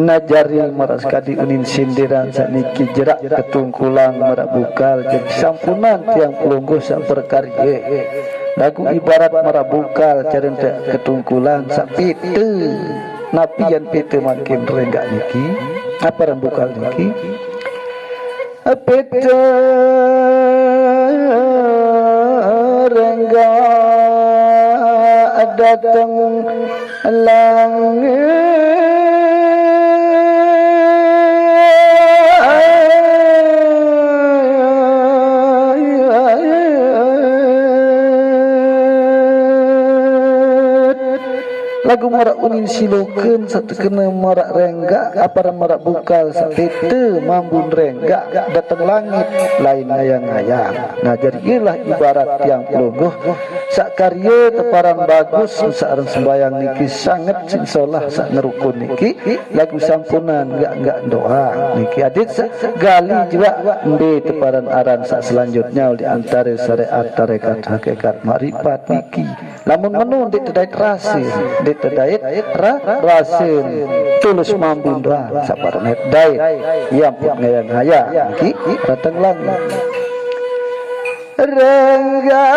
najari maras kadi unin sindiran saniki jerak ketungkulang merak bukal jadi sampunan tiang pelungguh sak berkarya lagu ibarat merak bukal carenta ketungkulan sak pitu napian pitu makin renggak niki aparan bukal niki pitu renggak datang langit lagu marak unin silokeun satu kena marak renggak aparan marak bukal satete mambun renggak datang langit lain ngayang-ngayang. Nah jadi iyalah ibarat tiang pelungguh sak karya teparan bagus saareng sembayang niki sangat insyaallah sak ngerukun niki lagu sampunan enggak doa niki adit gali juga di teparan aran sak selanjutnya di antara syariat tarekat hakikat makrifat niki lamun menun di tedait rasil di tedait rasil tulus mampu doa saparnet dait yang pun ngayang-ngayang niki datang langit rengga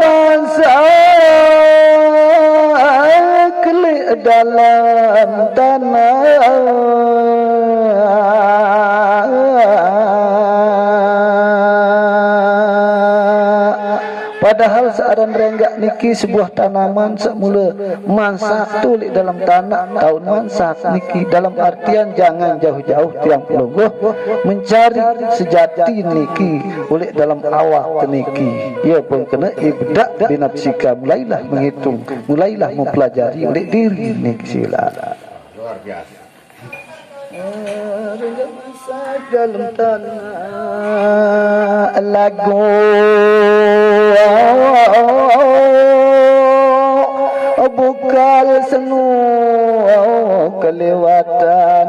masa kelik dalam tanah padahal searan renggak niki sebuah tanaman semula mansak tulik dalam tanah tahun mansak niki dalam artian jangan jauh-jauh tiang pelungguh mencari sejati niki ulik dalam awak niki ia pun kena ibda binafsika mulailah menghitung mulailah mempelajari ulik diri niki sila luar biasa dalam tanah lagu bukal senu kelewatan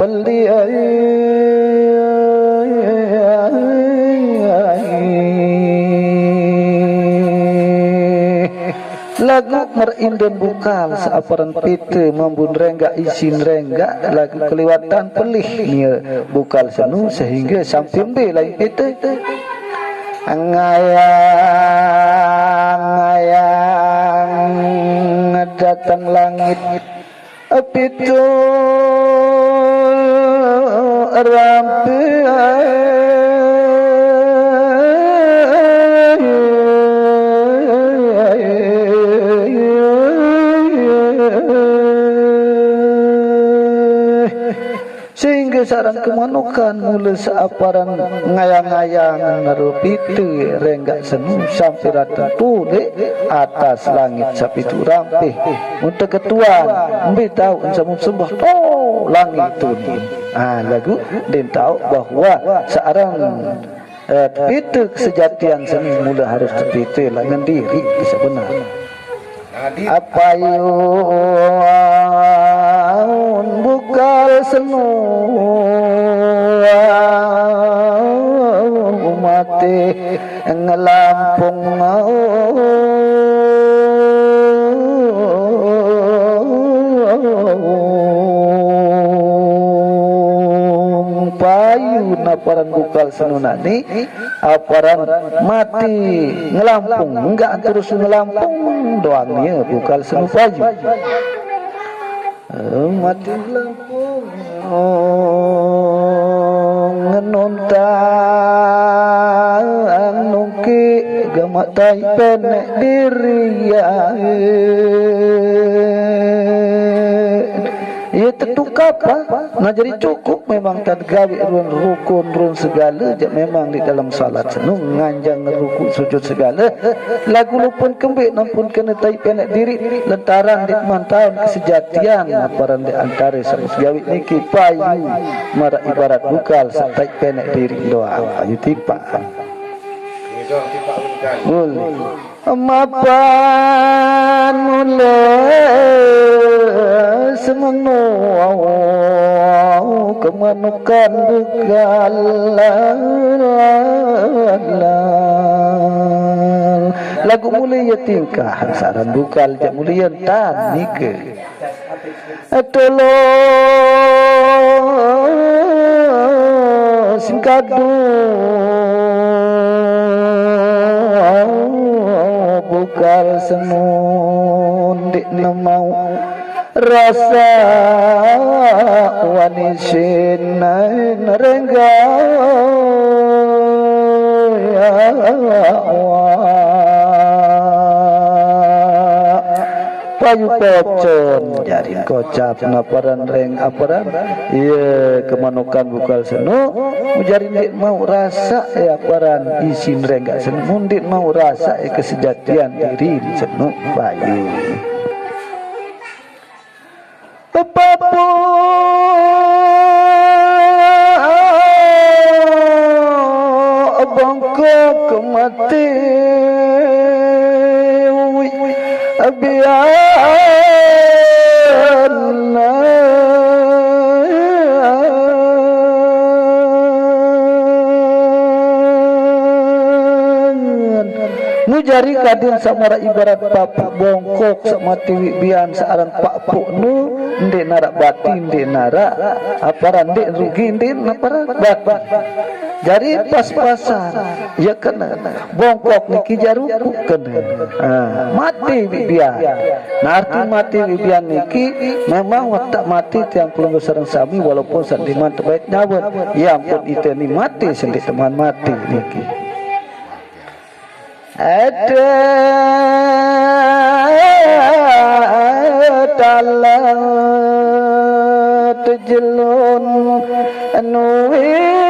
beli lagu merinden bukal seaparan pite mambun renggak isin renggak lagu kelewatan pelih nia bukal senu sehingga samping be lain pite ngayang datang langit pitu rampi sehingga sarang kemanukan mula seaparan ngayang-ngayang naruh pitu renggak senu sampai rata tu dek atas langit sapitu rampih untuk ketuan ambil tahu samun sembah oh langit tu lagu dan tahu bahwa searang pitu kesejatian seni mula harus terpitu dengan diri bisa benar apa yun bukal senu mati ngelampung payu naparan bukal senu nani aparan mati ngelampung enggak terus ngelampung doangnya bukal senu payu mati ngelampung ngenontang nungki gamak tai penek diri ya tentu apa nah jadi cukup memang tadgawi rukun run segala memang di dalam salat senung nganjang rukun sujud segala lagu lupun kembik nampun kena tai penek diri lentaran di mantauan kesejatian aparan di antara gawi niki payu marah ibarat bukal tai penek diri doa payu tipa mapan mula semenu kemanukan bukal lagu mulia tingkah saran bukal jak mulia tan nike tolong singkadu bukal senun dik nemau rasa wanisin rengga payu pocon jarin kocap naparan reng aparan iya kemanukan bukal senu mujarin dik mau rasa ya aparan isin rengga senu mundik mau rasa kesejatian diri senu payu papu bongkok kemati biarna mujari kadin samara ibarat papu bongkok samati bian searan papu nu ndek narak bati ndek narak aparan ndek rugi ndek aparan bat jadi pas-pasan ya kena bongkok niki jaruku kena mati bibian nah arti mati bibian niki memang watak mati tiang pelunggu sareng sami walaupun sentiman terbaik nyawet ya ampun itu ni mati sendiri teman mati niki ada dalam terjelun anuwi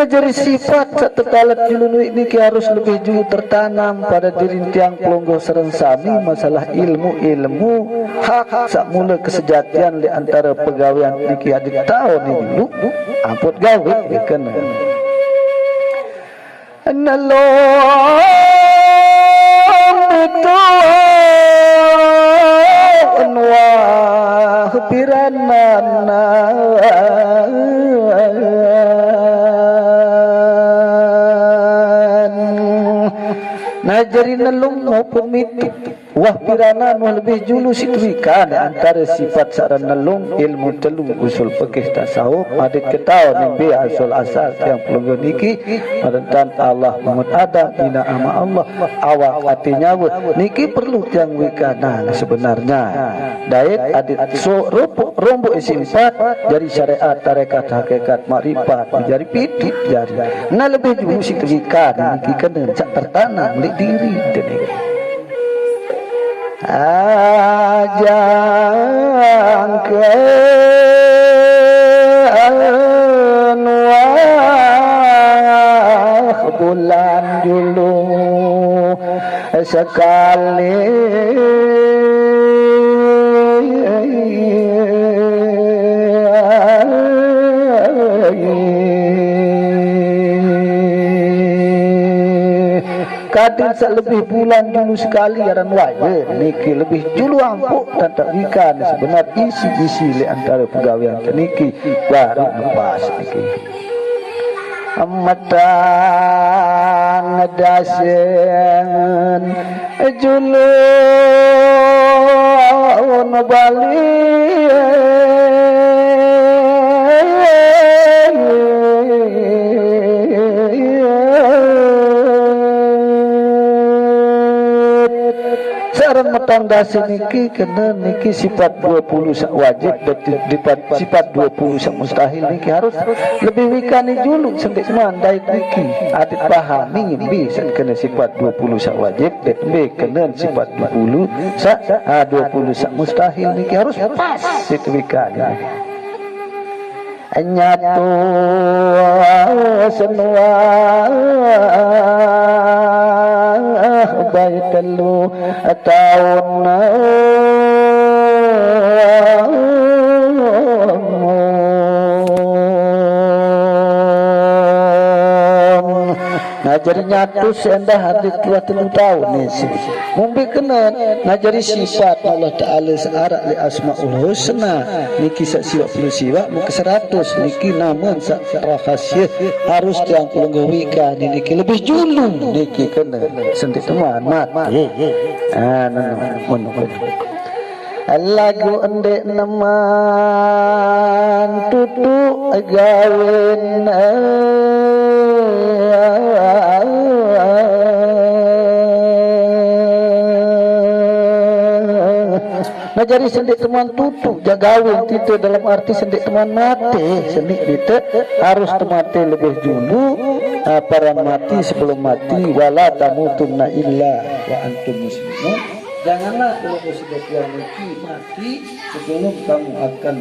jadi sifat satu talat julun niki harus lebih jauh tertanam pada diri tiang pelonggo sareng sami masalah ilmu hak sak mula kesejatian di antara pegawaian niki adik tahun ini dulu ampun gawe kena nalong itu anwah piranana najari nalung maupun mitu wah pirana nu lebih julu situikan antara sifat saran nalung ilmu telung usul fikih tasawuf adik ketahuan yang bi asal asal yang pelunggu niki parentan Allah Muhammad Adam ina ama Allah awak hatinya niki perlu tiang wikanan sebenarnya dait adik so rombo isimpat dari syariat tarekat hakikat makrifat jari pitit jari nah lebih julu situikan niki kena cak tertanam di diri denek ajang ke anwar bulan dulu sekali kadin selebih bulan dulu sekali aran wajib niki lebih dulu ampuk dan tak ikan sebenar isi-isi le antara pegawaian niki baru lepas niki amatan dasen julu bali saran matang dasi niki kena niki sifat 20 sak wajib dan sifat 20 sak mustahil niki harus lebih wikani dulu sampai mandai niki adik pahami bisa kena sifat 20 sak wajib dan kena sifat 20 sak 20 sak mustahil niki harus pas itu wikani nyatu semua bayi telu tahun ngajari nyatus endah hati tua 3 tahun nih sih mumbi kena ngajari sifat Allah Ta'ala searak li asma'ul husna niki sak siwa puluh siwa muka 100 niki namun sak rahasia harus yang puluh wika niki lebih julung niki kena sentik teman mati lagu endek neman tutu gawin ngajari sendik teman tutu jagawin itu dalam arti sendik teman mati sendik itu harus temati lebih dulu para mati sebelum mati wala tamutunna illa wa antum muslimun. Janganlah kalau sudah mati sebelum kamu akan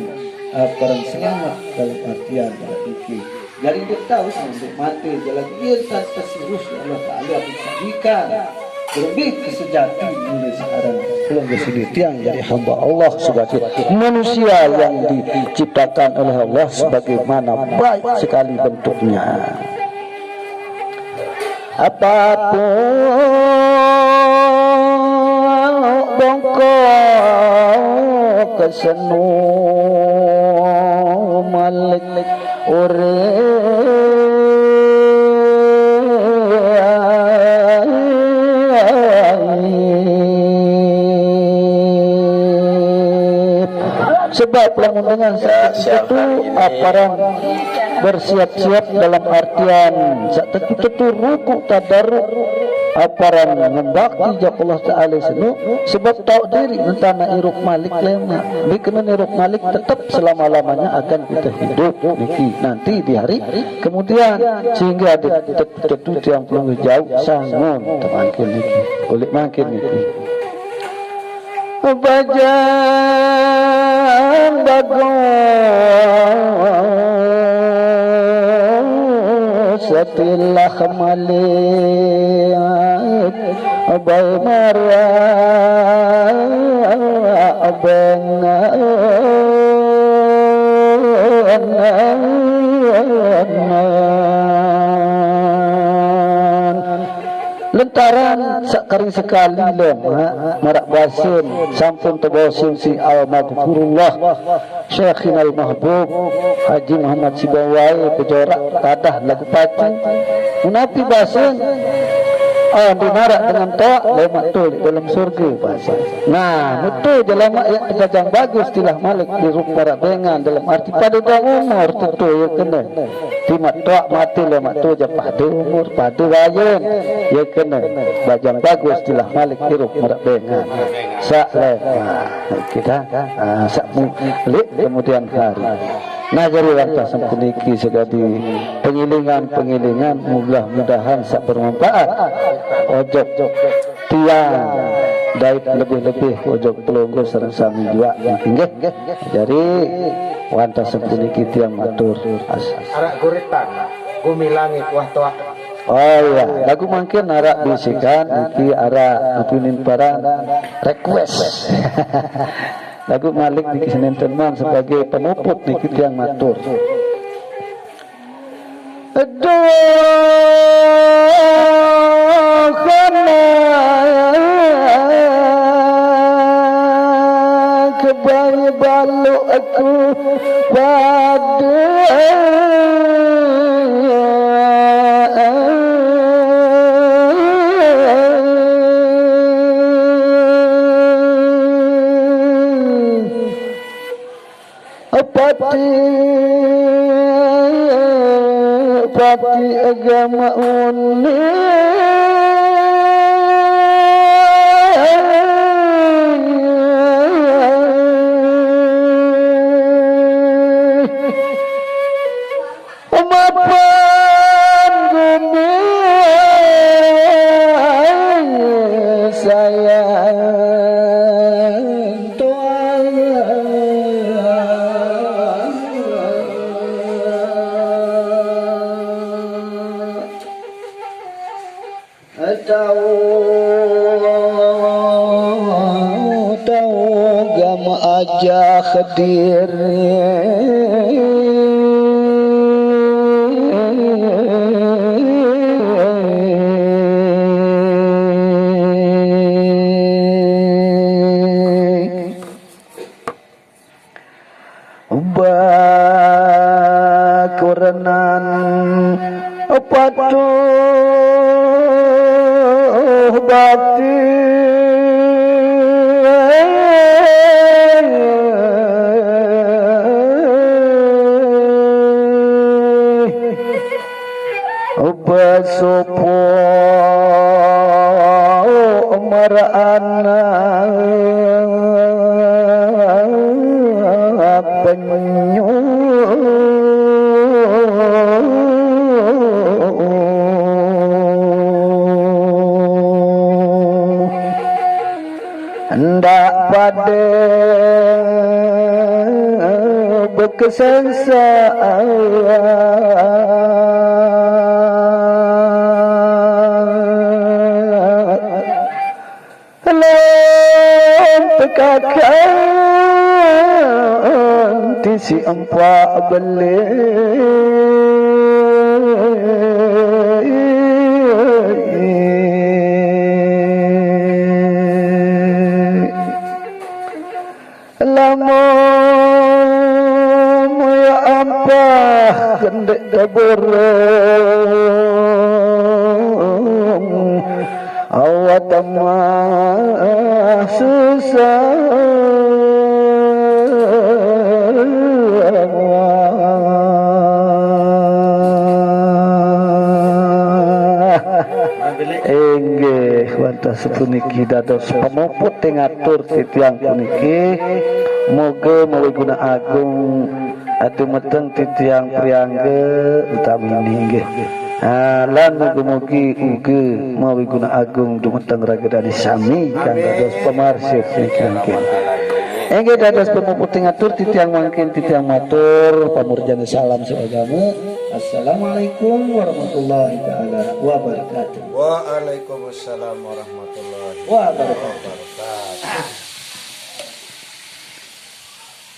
perang selamat dalam artian mati. Jadi dia tahu sampai mati jalan dia tersirus Allah Ta'ala mensajikan lebih kesejati mulai sekarang belum kesini tiang jadi hamba Allah sebagai manusia yang diciptakan oleh Allah sebagaimana baik sekali bentuknya. Apapun bongkok kesenu malik sebab lamun dengan itu aparan bersiap-siap dalam artian saat tentu ruku tadarruk aparan membakti jak Allah Ta'ala senu sebab tahu diri mentana iruk malik lema bikin iruk malik tetap selama-lamanya akan kita hidup niki nanti di hari kemudian sehingga tentu yang perlu jauh sangun terangkin niki kulit makin niki bajang bagus setelah malik abai marah abengan lentaran sakari sekali lem marak basin sampun tebasin si al-maghfurullah Syekhina al-mahbub Haji Muhammad Sibawai pejorak tadah lagu pacu menapi basin di marak dengan toa lemak tu dalam surga basin nah betul jelamak yang terjajang bagus istilah malik di rupara bengan dalam arti pada umur tentu ya kena timat toa mati lemak tu je pada umur pada rayun ya kena bajang bagus istilah malik di rupara bengan sak lemak kita sak mulik kemudian hari nah jadi waktu sempurniki segadi pengilingan mudah-mudahan sak bermanfaat ojok tiang daik lebih-lebih ojok pelunggu serang sami jua nggih jadi wanta sempurniki tiang matur arak guritan bumi langit wah toa oh iya lagu mungkin arak bisikan iki arak apinin para request lagu malik di Senin teman sebagai penuput nih kita yang matur. Aduh, karena kebayi balu aku pada pati agama unni umapan gumi sayang tahu aja hadir bakurenan patuh bakti basopo marana penyu hendak pada bekesensaan tekakan tisi empat beli lamun ya ampah hendek keborong awat mah susah enggih wonten sepuniki dados pamuput ngatur titiang puniki moga mawi guna agung atuh meteng titiang priangge utamini nggih lan mugi-mugi uga mawi guna agung dumateng ragedani sami kang dados pamarsih niki enggih dados pamuput ngatur titiang mangkin titiang matur pamurjana salam seagama. Assalamualaikum warahmatullahi taala wabarakatuh. Waalaikumsalam warahmatullahi wabarakatuh.